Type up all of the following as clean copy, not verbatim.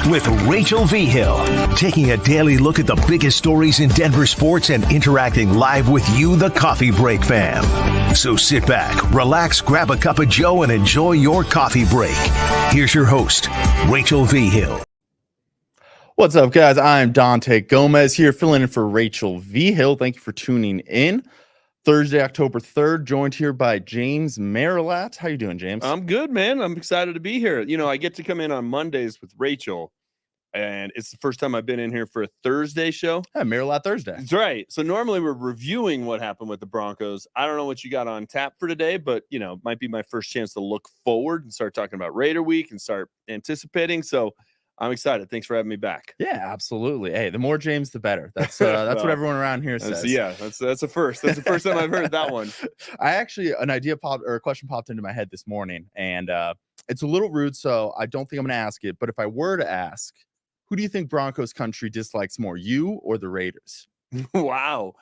with Rachel V. Hill, taking a daily look at the biggest stories in Denver sports and interacting live with you, the Coffee Break fam. So sit back, relax, grab a cup of joe, and enjoy your coffee break. Here's your host, Rachel V. Hill. What's up, guys? I'm Dante Gomez here, filling in for Rachel V. Hill. Thank you for tuning in. Thursday, October 3rd, joined here by James Marilat. How you doing, James? I'm good, man. I'm excited to be here. You know, I get to come in on Mondays with Rachel, and it's the first time I've been in here for a Thursday show. Yeah, Marilat Thursday. That's right. So normally we're reviewing what happened with the Broncos. I don't know what you got on tap for today, but, you know, might be my first chance to look forward and start talking about Raider Week and start anticipating. So I'm excited. Thanks for having me back. Yeah, absolutely. Hey, the more James, the better. That's what everyone around here says. That's a first. That's the first time I've heard that one. I actually, a question popped into my head this morning, and it's a little rude, so I don't think I'm going to ask it. But if I were to ask, who do you think Broncos country dislikes more, you or the Raiders? Wow.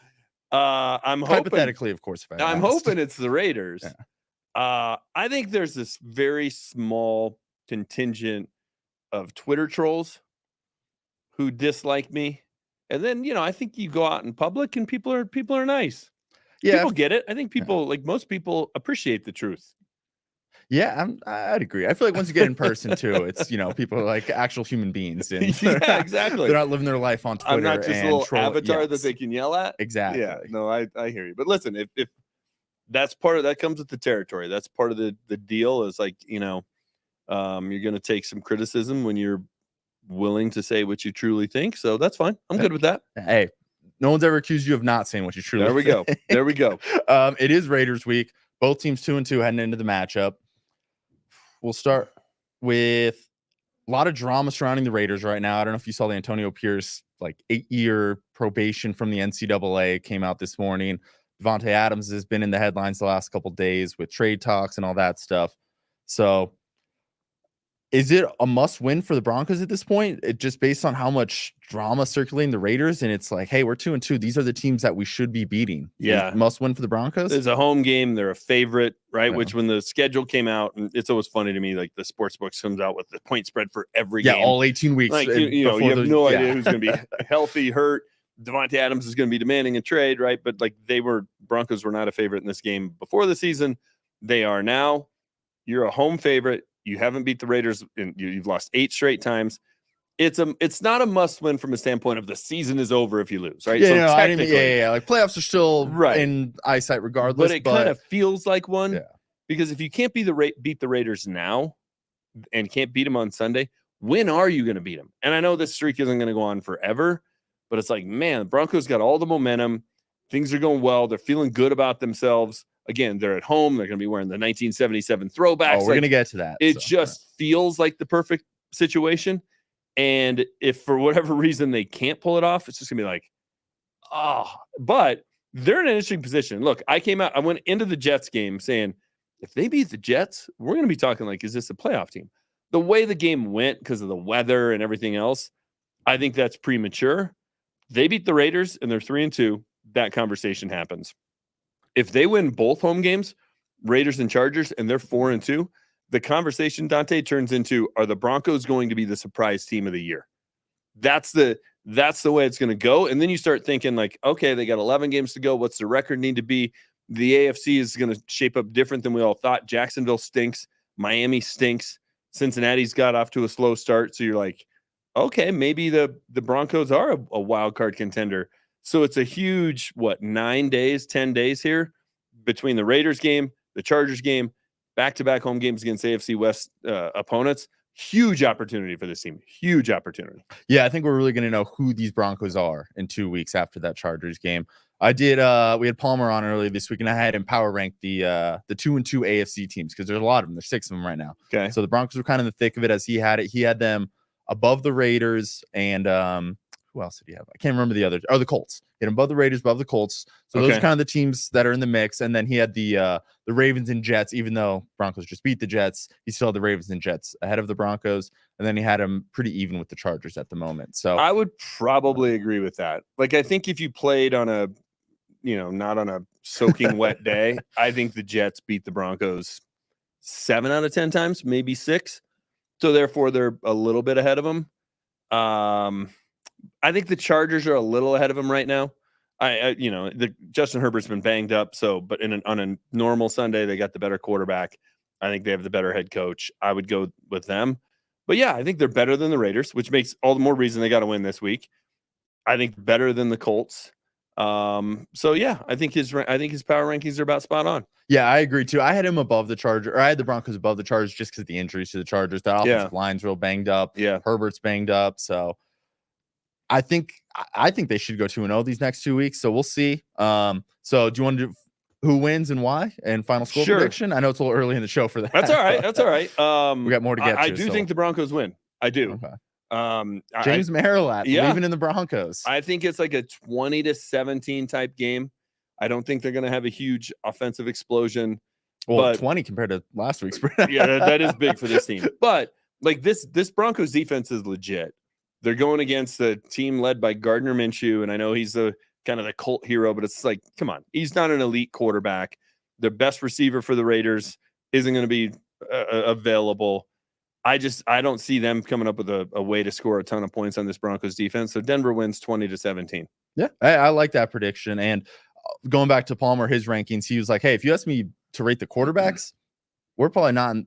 I'm hoping, hypothetically, of course. I'm hoping it's the Raiders. Yeah. I think there's this very small contingent of Twitter trolls who dislike me, and then, you know, I think you go out in public and people are nice. Yeah, people get it. I think people, like most people, appreciate the truth. Yeah, I'd agree. I feel like once you get in person too, it's, you know, people are like actual human beings, and yeah, exactly. they're not living their life on Twitter. I'm not just a little avatar that they can yell at. Exactly. Yeah, no, I hear you. But listen, if that's part of that comes with the territory. That's part of the deal. Is like, you know, you're going to take some criticism when you're willing to say what you truly think. So that's fine. I'm good with that. Hey, no one's ever accused you of not saying what you truly think. There we go. It is Raiders week. Both teams 2-2 heading into the matchup. We'll start with a lot of drama surrounding the Raiders right now. I don't know if you saw the Antonio Pierce, like 8-year probation from the NCAA came out this morning. Devontae Adams has been in the headlines the last couple of days with trade talks and all that stuff. So is it a must win for the Broncos at this point? It just based on how much drama circulating the Raiders, and it's like, hey, we're 2-2. These are the teams that we should be beating. Yeah, must win for the Broncos. It's a home game. They're a favorite, right? Yeah. Which when the schedule came out, and it's always funny to me, like the sports books comes out with the point spread for every game. Yeah, all 18 weeks. Like you know, you have no idea who's going to be healthy, hurt. Devontae Adams is going to be demanding a trade, right? But like Broncos were not a favorite in this game before the season. They are now. You're a home favorite. You haven't beat the Raiders, and you've lost 8 straight times. It's not a must win from a standpoint of the season is over if you lose, right? Yeah, so no, technically, like playoffs are still right in eyesight regardless. But it kind of feels like one, because if you can't beat the Raiders now and can't beat them on Sunday, when are you going to beat them? And I know this streak isn't going to go on forever, but it's like, man, the Broncos got all the momentum. Things are going well. They're feeling good about themselves. Again, they're at home. They're going to be wearing the 1977 throwbacks. Oh, we're going to get to that. It just feels like the perfect situation. And if for whatever reason they can't pull it off, it's just going to be like, oh. But they're in an interesting position. Look, I went into the Jets game saying, if they beat the Jets, we're going to be talking like, is this a playoff team? The way the game went because of the weather and everything else, I think that's premature. They beat the Raiders and they're 3-2. That conversation happens. If they win both home games, Raiders and Chargers, and they're 4-2, the conversation, Dante, turns into, are the Broncos going to be the surprise team of the year? That's the way it's going to go. And then you start thinking like, okay, they got 11 games to go. What's the record need to be? The AFC is going to shape up different than we all thought. Jacksonville stinks. Miami stinks. Cincinnati's got off to a slow start. So you're like, okay, maybe the Broncos are a wild card contender. So it's a huge, 10 days here between the Raiders game, the Chargers game, back-to-back home games against AFC West opponents. Huge opportunity for this team. Huge opportunity. Yeah, I think we're really going to know who these Broncos are in 2 weeks after that Chargers game. We had Palmer on earlier this week, and I had him power rank the 2-2 AFC teams because there's a lot of them. There's 6 of them right now. Okay. So the Broncos were kind of in the thick of it as he had it. He had them above the Raiders and who else did he have? I can't remember the others. Oh, the Colts. He had him above the Raiders, above the Colts. So those are kind of the teams that are in the mix. And then he had the Ravens and Jets, even though Broncos just beat the Jets, he still had the Ravens and Jets ahead of the Broncos. And then he had him pretty even with the Chargers at the moment. So I would probably agree with that. Like, I think if you played on a, not on a soaking wet day, I think the Jets beat the Broncos 7 out of 10 times, maybe 6. So therefore they're a little bit ahead of them. I think the Chargers are a little ahead of them right now. Justin Herbert's been banged up, but on a normal Sunday, they got the better quarterback. I think they have the better head coach. I would go with them. But yeah, I think they're better than the Raiders, which makes all the more reason they got to win this week. I think better than the Colts. So yeah, I think his power rankings are about spot on. Yeah, I agree too. I had him above the Chargers, or I had the Broncos above the Chargers just because of the injuries to the Chargers. That offensive line's real banged up. Yeah, Herbert's banged up. So I think they should go 2-0 these next 2 weeks. So we'll see. So do you want to do who wins and why and final score prediction? I know it's a little early in the show for that. That's all right. That's all right. We got more to get to. I do think the Broncos win. I do. Okay. James Marilat, believing in the Broncos. I think it's like a 20-17 type game. I don't think they're going to have a huge offensive explosion. Well, 20 compared to last week's. Yeah, that is big for this team. But like this Broncos defense is legit. They're going against a team led by Gardner Minshew, and I know he's the kind of the cult hero, but it's like, come on, he's not an elite quarterback. The best receiver for the Raiders isn't going to be available. I don't see them coming up with a way to score a ton of points on this Broncos defense. So Denver wins 20-17. Yeah, I like that prediction. And going back to Palmer, his rankings, he was like, hey, if you ask me to rate the quarterbacks, we're probably not,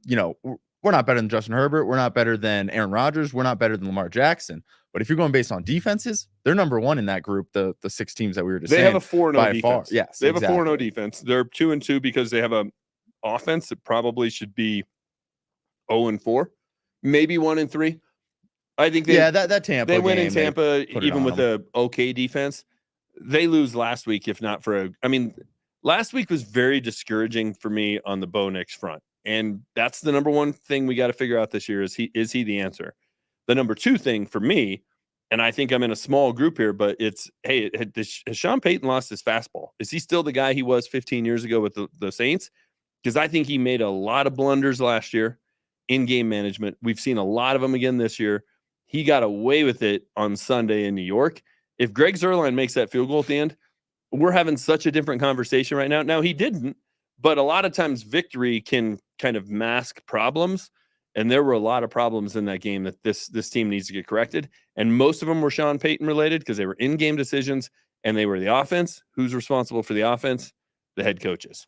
we're not better than Justin Herbert. We're not better than Aaron Rodgers. We're not better than Lamar Jackson. But if you're going based on defenses, they're number one in that group, the 6 teams that we were just saying. They have a 4-0 defense. Yes, they have a 4-0 defense. They're 2-2 because they have a offense that probably should be 0-4, maybe 1-3. I think that Tampa. They win in Tampa even with a okay defense. They lose last week, if not for last week was very discouraging for me on the Bo Nix front. And that's the number one thing we got to figure out this year. Is he the answer? The number 2 thing for me, and I think I'm in a small group here, but it's, hey, has Sean Payton lost his fastball? Is he still the guy he was 15 years ago with the Saints? Because I think he made a lot of blunders last year in game management. We've seen a lot of them again this year. He got away with it on Sunday in New York. If Greg Zuerlein makes that field goal at the end, we're having such a different conversation right now. Now, he didn't, but a lot of times victory can kind of mask problems. And there were a lot of problems in that game that this team needs to get corrected. And most of them were Sean Payton related because they were in-game decisions and they were the offense. Who's responsible for the offense? The head coaches.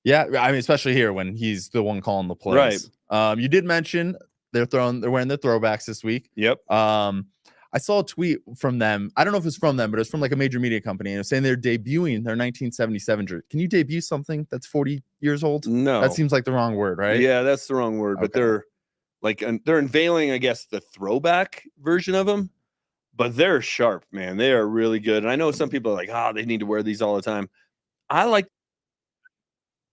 Yeah, especially here when he's the one calling the plays. Right. You did mention they're wearing their throwbacks this week. Yep. I saw a tweet from them. I don't know if it's from them, but it's from like a major media company, and it was saying they're debuting their 1977 jersey. Can you debut something that's 40 years old? No, that seems like the wrong word, right? Yeah, that's the wrong word. Okay. But they're unveiling, I guess, the throwback version of them. But they're sharp, man. They are really good. And I know some people are like, they need to wear these all the time. I like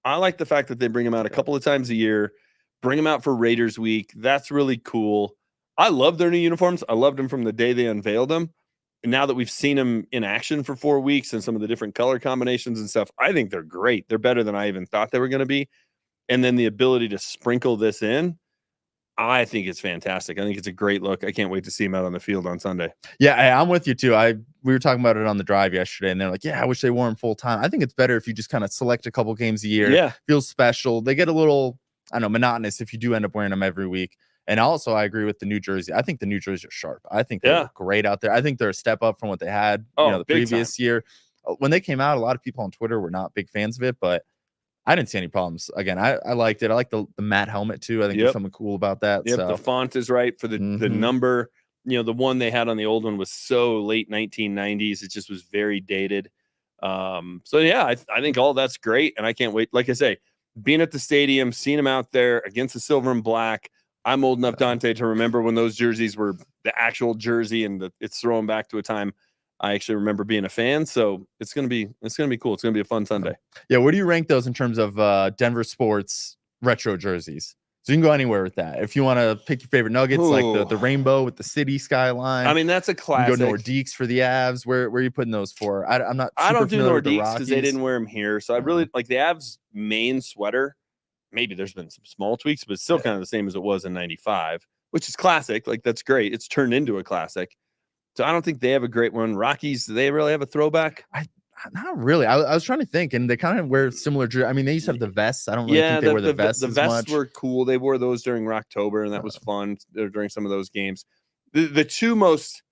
the fact that they bring them out a couple of times a year, bring them out for Raiders week. That's really cool. I love their new uniforms. I loved them from the day they unveiled them. And now that we've seen them in action for 4 weeks and some of the different color combinations and stuff, I think they're great. They're better than I even thought they were going to be. And then the ability to sprinkle this in, I think it's fantastic. I think it's a great look. I can't wait to see him out on the field on Sunday. Yeah, I'm with you too. We were talking about it on the drive yesterday, and they're like, yeah, I wish they wore them full time. I think it's better if you just kind of select a couple games a year. Yeah. Feels special. They get a little, monotonous if you do end up wearing them every week. And also, I agree with the New Jersey. I think the New Jerseys are sharp. I think they look great out there. I think they're a step up from what they had the previous year. When they came out, a lot of people on Twitter were not big fans of it, but I didn't see any problems. Again, I liked it. I like the matte helmet too. I think there's something cool about that. Yep, so. The font is right for the number. The one they had on the old one was so late 1990s. It just was very dated. I think all that's great. And I can't wait. Like I say, being at the stadium, seeing them out there against the silver and black. I'm old enough, Dante, to remember when those jerseys were the actual jersey and it's throwing back to a time I actually remember being a fan. So it's gonna be cool. It's gonna be a fun Sunday. Yeah, where do you rank those in terms of Denver sports retro jerseys? So you can go anywhere with that. If you want to pick your favorite Nuggets, like the rainbow with the city skyline. That's a classic. You go Nordiques for the Avs. Where are you putting those for? I'm not. I don't do Nordiques because they didn't wear them here. So I really like the Avs main sweater. Maybe there's been some small tweaks, but it's still kind of the same as it was in 95, which is classic. Like, that's great. It's turned into a classic. So I don't think they have a great one. Rockies, do they really have a throwback? Not really. I was trying to think, and they kind of wear similar. They used to have the vests. I don't really think they wear the vests. The vests were cool. They wore those during Rocktober, and that was fun during some of those games. The two most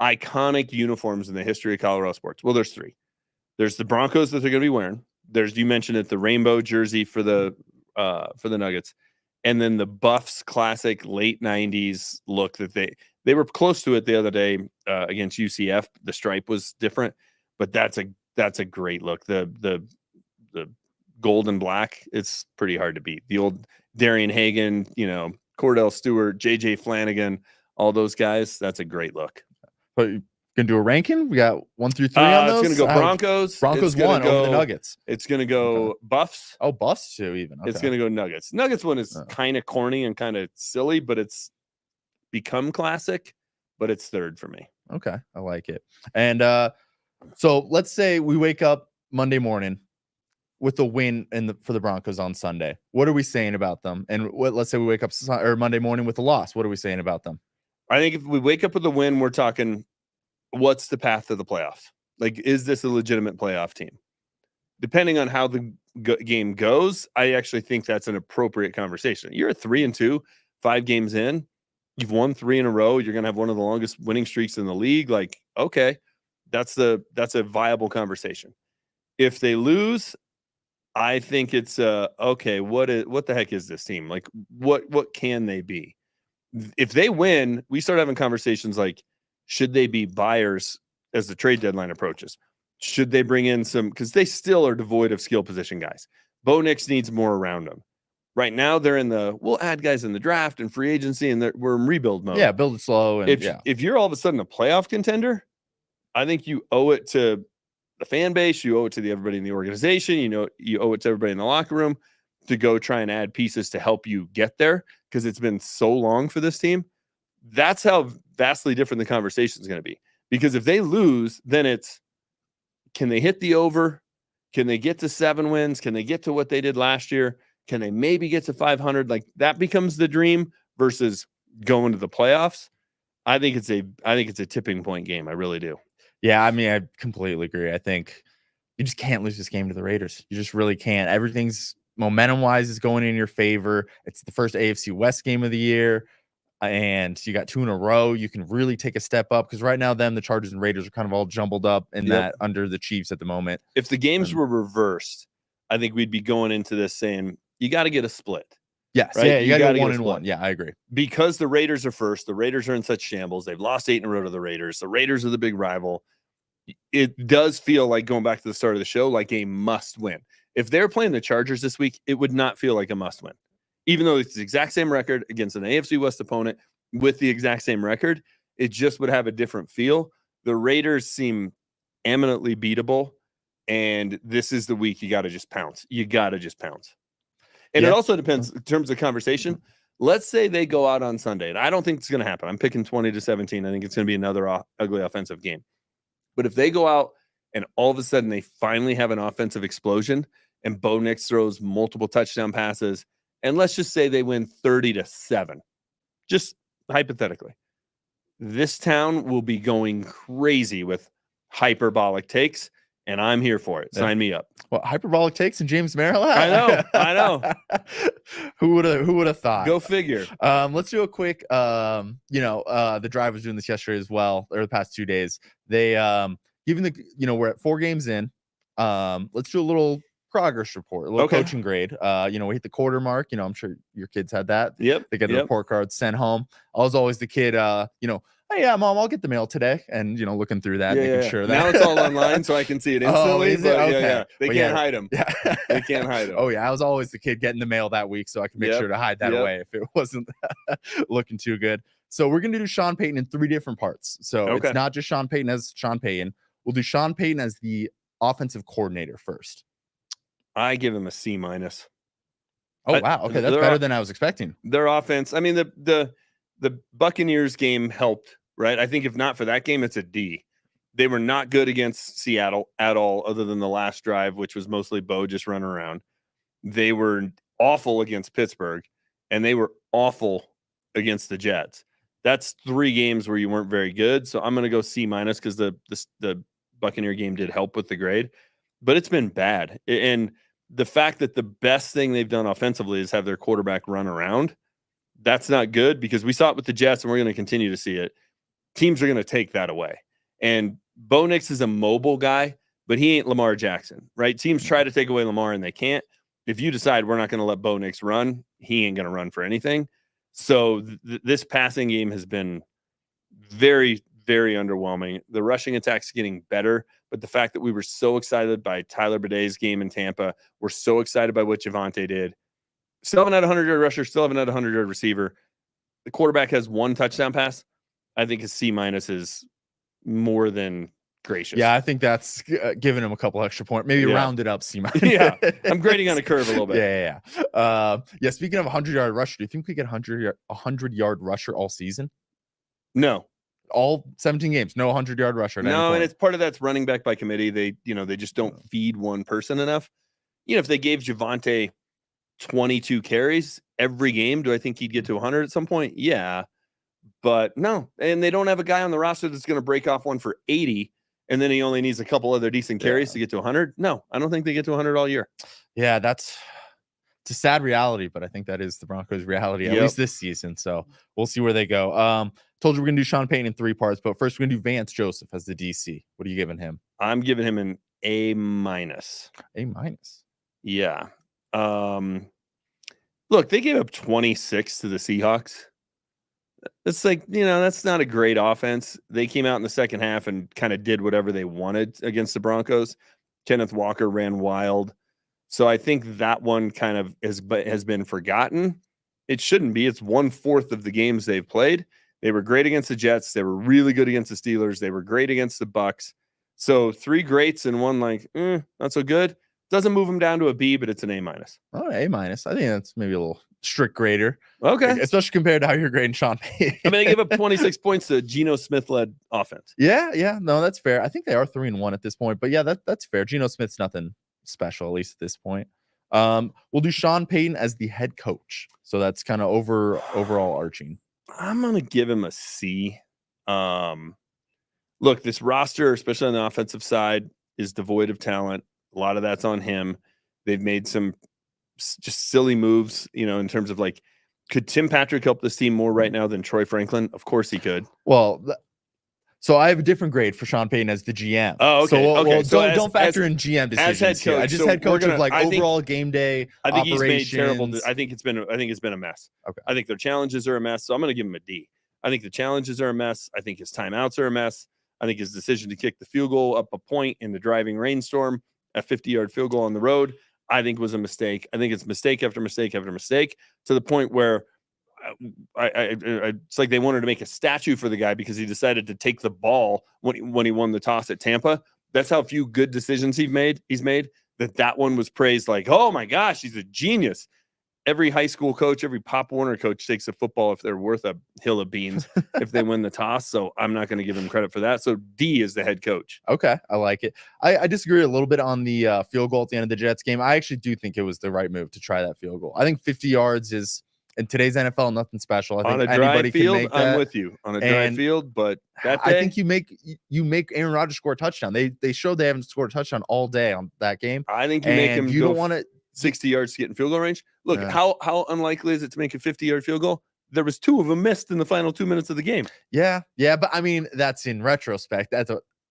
iconic uniforms in the history of Colorado sports. Well, there's three. There's the Broncos that they're going to be wearing. You mentioned it, the rainbow jersey for the Nuggets, and then the Buffs classic late 90s look that they were close to it the other day against UCF. The stripe was different, but that's a great look. The gold and black, it's pretty hard to beat. The old Darian Hagan, Cordell Stewart, JJ Flanagan, all those guys. That's a great look. But you gonna do a ranking? We got 1 through 3 on those. It's gonna go Broncos. Broncos won over the Nuggets. It's gonna go Buffs. Oh, Buffs too, even. Okay. It's gonna go Nuggets. Nuggets one is kind of corny and kind of silly, but it's become classic. But it's third for me. Okay, I like it. And so let's say we wake up Monday morning with a win for the Broncos on Sunday. What are we saying about them? And let's say we wake up Monday morning with a loss. What are we saying about them? I think if we wake up with a win, we're talking, what's the path to the playoffs? Like, is this a legitimate playoff team? Depending on how the game goes, I actually think that's an appropriate conversation. You're at 3-2, 5 games in. You've won 3 in a row. You're going to have one of the longest winning streaks in the league. Like, okay, that's a viable conversation. If they lose, I think it's okay. What the heck is this team? Like, what can they be? If they win, we start having conversations like, should they be buyers as the trade deadline approaches? Should they bring in some, because they still are devoid of skill position guys. Bo Nix needs more around them. Right now, they're we'll add guys in the draft and free agency, and we're in rebuild mode. Yeah, build it slow. And if you're all of a sudden a playoff contender, I think you owe it to the fan base, you owe it to everybody in the organization, you owe it to everybody in the locker room to go try and add pieces to help you get there, because it's been so long for this team. That's how vastly different the conversation is going to be. Because if they lose, then it's, can they hit the over? Can they get to 7 wins? Can they get to what they did last year? Can they maybe get to 500? Like, that becomes the dream versus going to the playoffs. I think it's a tipping point game. I really do. Yeah, I mean, I completely agree. I think you just can't lose this game to the Raiders. You just really can't. Everything's momentum-wise is going in your favor. It's the first AFC West game of the year, and you got 2 in a row. You can really take a step up, because right now the Chargers and Raiders are kind of all jumbled up in that under the Chiefs at the moment. If the games were reversed, I think we'd be going into this saying, you got to get a split. Yes. Right? Yeah, you got to go 1-1. Yeah, I agree. Because the Raiders are first. The Raiders are in such shambles. They've lost 8 in a row to the Raiders. The Raiders are the big rival. It does feel like, going back to the start of the show, like a must win. If they're playing the Chargers this week, it would not feel like a must win. Even though it's the exact same record against an AFC West opponent with the exact same record, it just would have a different feel. The Raiders seem eminently beatable, and this is the week you got to just pounce. You got to just pounce. And it also depends in terms of conversation. Let's say they go out on Sunday, and I don't think it's going to happen. I'm picking 20-17. I think it's going to be another ugly offensive game. But if they go out and all of a sudden they finally have an offensive explosion, and Bo Nix throws multiple touchdown passes, and let's just say they win 30-7, just hypothetically, this town will be going crazy with hyperbolic takes, and I'm here for it. Sign me up. Well, hyperbolic takes and James Merrill. I know. Who would have thought? Go figure. Let's do a quick. The Drive was doing this yesterday as well, or the past 2 days. They given we're at 4 games in. Let's do a little progress report, a little coaching grade. We hit the quarter mark. I'm sure your kids had that. Yep. They get the report cards sent home. I was always the kid, oh yeah, Mom, I'll get the mail today. And, looking through that, making sure that. Now it's all online, so I can see it instantly. Is it? Okay. Yeah. They can't hide them. Yeah. They can't hide them. Oh yeah, I was always the kid getting the mail that week, so I could make sure to hide that away if it wasn't looking too good. So we're going to do Sean Payton in 3 different parts. So it's not just Sean Payton as Sean Payton. We'll do Sean Payton as the offensive coordinator first. I give him a C-. Oh, wow. Okay, that's better than I was expecting. Their offense, I mean, the Buccaneers game helped, right? I think if not for that game, it's a D. They were not good against Seattle at all, other than the last drive, which was mostly Bo just running around. They were awful against Pittsburgh, and they were awful against the Jets. That's 3 games where you weren't very good. So I'm going to go C- because the Buccaneer game did help with the grade, but it's been bad. And the fact that the best thing they've done offensively is have their quarterback run around, That's not good because we saw it with the Jets and we're going to continue to see it. Teams are going to take that away. And Bo Nix is a mobile guy, but he ain't Lamar Jackson, right? Teams try to take away Lamar and they can't. If you decide we're not going to let Bo Nix run, he ain't going to run for anything. So this passing game has been very, very underwhelming. The rushing attack's getting better, but the fact that we were so excited by Tyler Baday's game in Tampa, we're so excited by what Javonte did. Still haven't had a 100-yard rusher, still haven't had a 100-yard receiver. The quarterback has 1 touchdown pass. I think his C- is more than gracious. Yeah, I think that's giving him a couple extra points. Maybe round it up C-. Yeah, I'm grading on a curve a little bit. Yeah. Speaking of 100-yard rusher, do you think we get 100-yard rusher all season? No. All 17 games, no 100-yard rusher. No, and it's part of that's running back by committee. They just don't feed one person enough. If they gave Javonte 22 carries every game, do I think he'd get to 100 at some point? Yeah, but no. And they don't have a guy on the roster that's going to break off one for 80, and then he only needs a couple other decent carries to get to 100. No, I don't think they get to 100 all year. Yeah, it's a sad reality, but I think that is the Broncos' reality, at least this season. So we'll see where they go. Told you we're going to do Sean Payton in 3 parts, but first we're going to do Vance Joseph as the DC. What are you giving him? I'm giving him an A-. A-. Yeah. Look, they gave up 26 to the Seahawks. It's like, that's not a great offense. They came out in the second half and kind of did whatever they wanted against the Broncos. Kenneth Walker ran wild. So I think that one kind of has been forgotten. It shouldn't be. It's 1/4 of the games they've played. They were great against the Jets. They were really good against the Steelers. They were great against the Bucks. So 3 greats and 1 not so good. Doesn't move them down to a B, but it's an A-. Oh, A-. I think that's maybe a little strict grader. Okay. Especially compared to how you're grading Sean Payton. I mean, they gave up 26 points to Geno Smith-led offense. Yeah. No, that's fair. I think they are 3-1 at this point, but yeah, that's fair. Geno Smith's nothing special, at least at this point. We'll do Sean Payton as the head coach. So that's kind of overall arching. I'm going to give him a C. Look, this roster, especially on the offensive side, is devoid of talent. A lot of that's on him. They've made some just silly moves, in terms of could Tim Patrick help this team more right now than Troy Franklin? Of course he could. Well, so I have a different grade for Sean Payton as the GM. Oh, okay. So don't factor in GM decisions. As head coach, I just head coach of overall game day. I think operations. he's made terrible. I think it's been a mess. Okay. I think their challenges are a mess. So I'm going to give him a D. I think the challenges are a mess. I think his timeouts are a mess. I think his decision to kick the field goal up a point in the driving rainstorm, a 50-yard field goal on the road, I think was a mistake. I think it's mistake after mistake after mistake, to the point where it's like they wanted to make a statue for the guy because he decided to take the ball when he won the toss at Tampa. That's how few good decisions he's made. That one was praised like, oh my gosh, he's a genius. Every high school coach, every Pop Warner coach takes a football if they're worth a hill of beans if they win the toss. So I'm not going to give him credit for that. So D is the head coach. Okay, I like it. I disagree a little bit on the field goal at the end of the Jets game. I actually do think it was the right move to try that field goal. I think 50 yards is, in today's NFL, nothing special. I think on a dry anybody field, can make that. I'm with you. On a dry field, but that day, I think you make Aaron Rodgers score a touchdown. They showed they haven't scored a touchdown all day on that game. I think you make him. You don't want to 60 yards to get in field goal range. Look, how unlikely is it to make a 50-yard field goal? There was 2 of them missed in the final 2 minutes of the game. Yeah, but I mean, that's in retrospect.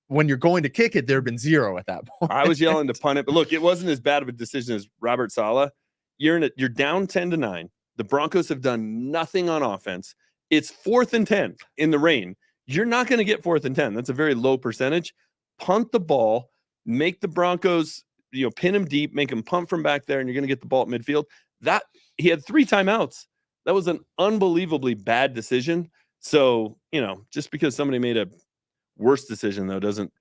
When you're going to kick it, there have been 0 at that point. I was yelling to punt it, but look, it wasn't as bad of a decision as Robert Saleh. You're down 10-9. The Broncos have done nothing on offense. It's 4th and 10 in the rain. You're not going to get 4th and 10. That's a very low percentage. Punt the ball, make the Broncos, pin him deep, make him pump from back there, and you're going to get the ball at midfield. That he had 3 timeouts. That was an unbelievably bad decision. So, just because somebody made a worse decision though doesn't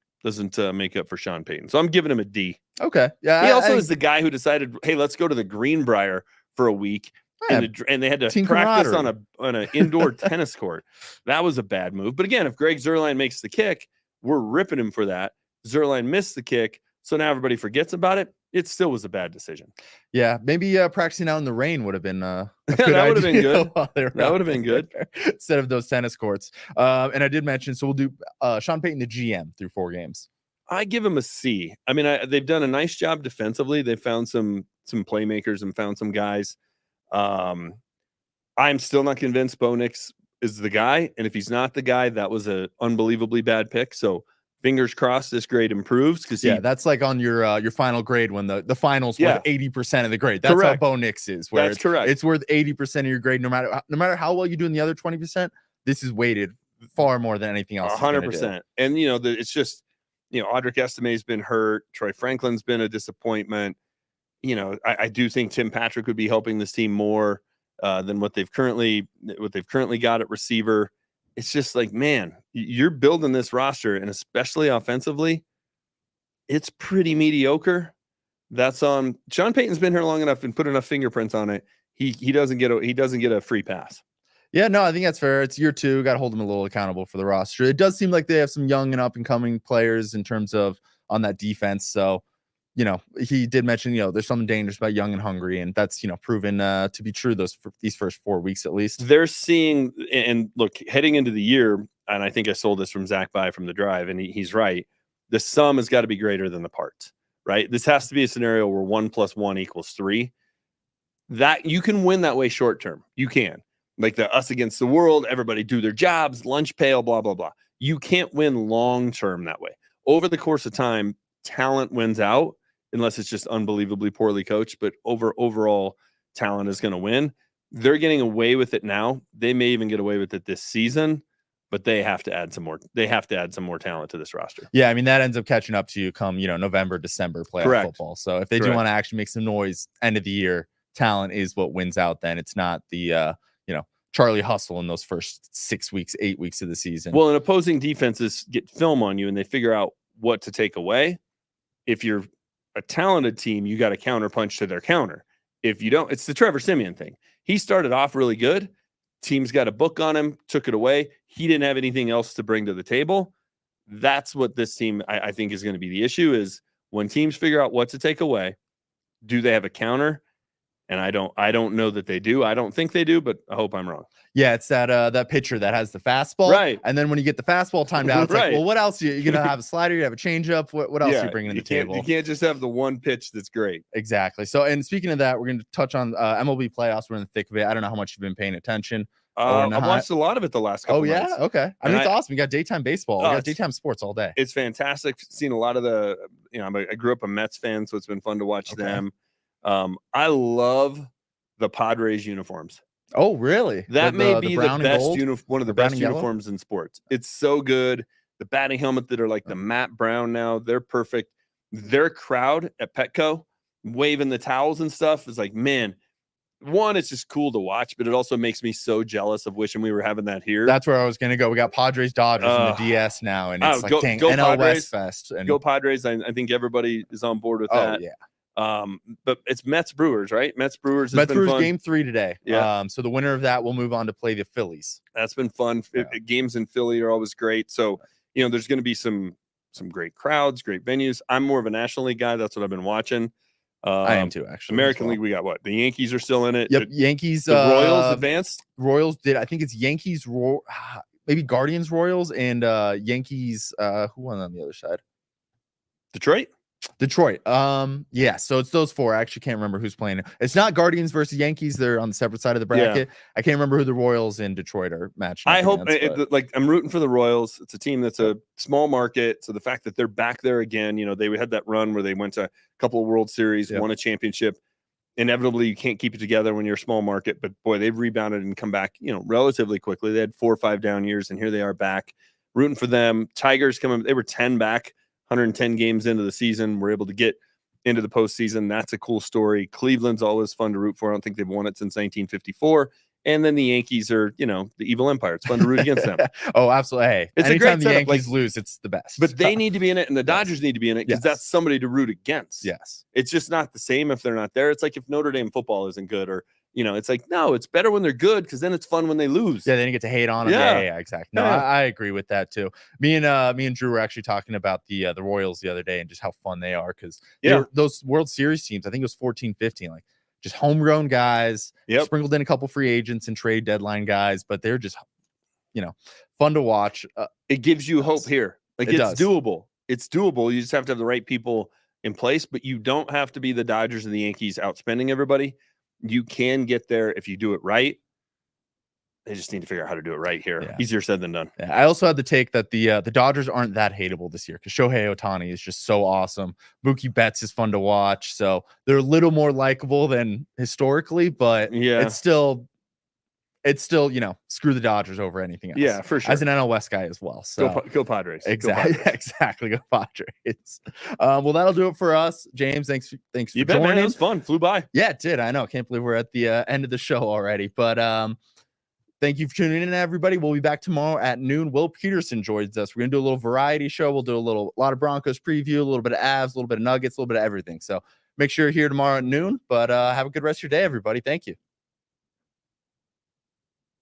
make up for Sean Payton. So I'm giving him a D. Okay. Yeah. He also is the guy who decided, hey, let's go to the Greenbrier for a week. And they had to practice on an indoor tennis court. That was a bad move. But again, if Greg Zuerlein makes the kick, we're ripping him for that. Zuerlein missed the kick, so now everybody forgets about it. It still was a bad decision. Yeah, maybe practicing out in the rain would have been a good that would have been good. That would have been good instead of those tennis courts. And I did mention, so we'll do Sean Payton, the GM, through 4 games. I give him a C. I mean, they've done a nice job defensively. They found some playmakers and found some guys. I'm still not convinced Bo Nix is the guy. And if he's not the guy, that was an unbelievably bad pick. So fingers crossed this grade improves because that's like on your final grade when the finals Yeah. worth 80% of the grade. That's Correct. how Bo Nix is, where That's correct. It's worth 80% of your grade, no matter how well you do in the other 20%. This is weighted far more than anything else. 100%. And it's just, Audric Estime's been hurt. Troy Franklin's been a disappointment. I do think Tim Patrick would be helping this team more than what they've currently got at receiver. It's just like, man, you're building this roster, and especially offensively, it's pretty mediocre. That's on Sean Payton's been here long enough and put enough fingerprints on it. He doesn't get a free pass. Yeah, no, I think that's fair. It's year 2. Got to hold them a little accountable for the roster. It does seem like they have some young and up and coming players in terms of on that defense. So, he did mention, there's something dangerous about young and hungry, and that's, proven to be true these first 4 weeks at least. They're seeing, and look, heading into the year, and I think I sold this from Zach By from The Drive, and he's right. The sum has got to be greater than the parts, right? This has to be a scenario where 1 + 1 = 3. That you can win that way short term. You can. Like the us against the world, everybody do their jobs, lunch pail, blah, blah, blah. You can't win long term that way. Over the course of time, talent wins out unless it's just unbelievably poorly coached. But overall, talent is going to win. They're getting away with it now. They may even get away with it this season, but they have to add some more. They have to add some more talent to this roster. Yeah, I mean, that ends up catching up to you come, November, December playoff football. So if they do want to actually make some noise end of the year, talent is what wins out then. It's not the Charlie hustle in those first 6 weeks, 8 weeks of the season. Well, and opposing defenses get film on you and they figure out what to take away. If you're a talented team, you got to counterpunch to their counter. If you don't, it's the Trevor Siemian thing. He started off really good. Teams got a book on him, took it away. He didn't have anything else to bring to the table. That's what this team, I think, is going to be the issue is when teams figure out what to take away, do they have a counter? And I don't know that they do. I don't think they do, but I hope I'm wrong. Yeah, it's that pitcher that has the fastball. Right. And then when you get the fastball timed out, it's like, well, what else? You're going to have a slider, you have a changeup. What else are you bringing to the table? You can't just have the one pitch that's great. Exactly. So, and speaking of that, we're going to touch on MLB playoffs. We're in the thick of it. I don't know how much you've been paying attention. I've watched a lot of it the last couple nights. Okay. I mean, it's awesome. You got daytime baseball. You got daytime sports all day. It's fantastic. Seen a lot of the, I grew up a Mets fan, so it's been fun to watch them. I love the Padres uniforms. Oh, really? That may be the best one of the best uniforms in sports. It's so good. The batting helmet that are like the matte brown now, they're perfect. Their crowd at Petco waving the towels and stuff is like, man, one, it's just cool to watch, but it also makes me so jealous of wishing we were having that here. That's where I was going to go. We got Padres Dodgers in the DS now, and it's like, dang, NL Padres, West Fest. And go Padres. I think everybody is on board with that. Yeah. But it's Mets Brewers, right? Mets Brewers fun. Game 3 today. Yeah. So the winner of that will move on to play the Phillies. That's been fun. Yeah. Games in Philly are always great. So, there's going to be some great crowds, great venues. I'm more of a National League guy. That's what I've been watching. I am too, actually. American League, we got what? The Yankees are still in it. Yep. Yankees. The Royals advanced. Royals did. I think it's Yankees, maybe Guardians, Royals, and Yankees. Who won on the other side? Detroit. Yeah. So it's those 4. I actually can't remember who's playing. It's not Guardians versus Yankees. They're on the separate side of the bracket. Yeah. I can't remember who the Royals and Detroit are matching. I hope. I'm rooting for the Royals. It's a team that's a small market. So the fact that they're back there again, they had that run where they went to a couple of World Series, won a championship. Inevitably, you can't keep it together when you're a small market. But boy, they've rebounded and come back, relatively quickly. They had 4 or 5 down years, and here they are back. Rooting for them. Tigers coming. They were 10 back. 110 games into the season, we're able to get into the postseason. That's a cool story. Cleveland's always fun to root for. I don't think they've won it since 1954. And then the Yankees are, the evil empire. It's fun to root against them. Oh, absolutely. Hey, it's anytime the Yankees lose, it's the best. But they need to be in it, and the Dodgers need to be in it because that's somebody to root against. Yes. It's just not the same if they're not there. It's like if Notre Dame football isn't good, or it's like, no, it's better when they're good because then it's fun when they lose. Yeah, then you get to hate on them. Yeah, exactly. No, I agree with that too. Me and Drew were actually talking about the Royals the other day and just how fun they are because those World Series teams, I think it was 14, 15, like just homegrown guys, sprinkled in a couple free agents and trade deadline guys, but they're just, fun to watch. It gives you hope here. Like it's doable. It's doable. You just have to have the right people in place, but you don't have to be the Dodgers and the Yankees outspending everybody. You can get there if you do it right. they just need to figure out how to do it right here. Yeah. Easier said than done. Yeah, I also had the take that the Dodgers aren't that hateable this year because Shohei Ohtani is just so awesome. Mookie Betts is fun to watch, so they're a little more likable than historically, but Yeah. it's still screw the Dodgers over anything else. Yeah, for sure. As an NL West guy as well. So Go Padres. exactly, Go Padres. exactly. Go Padres. Well, that'll do it for us, James. Thanks for You bet, joining. man. It was fun. Flew by. Yeah, it did. I know. Can't believe we're at the end of the show already, but thank you for tuning in, everybody. We'll be back tomorrow at noon. Will Peterson joins us. We're going to do a little variety show. We'll do a lot of Broncos preview, a little bit of Avs, a little bit of Nuggets, a little bit of everything. So make sure you're here tomorrow at noon, but have a good rest of your day, everybody. Thank you.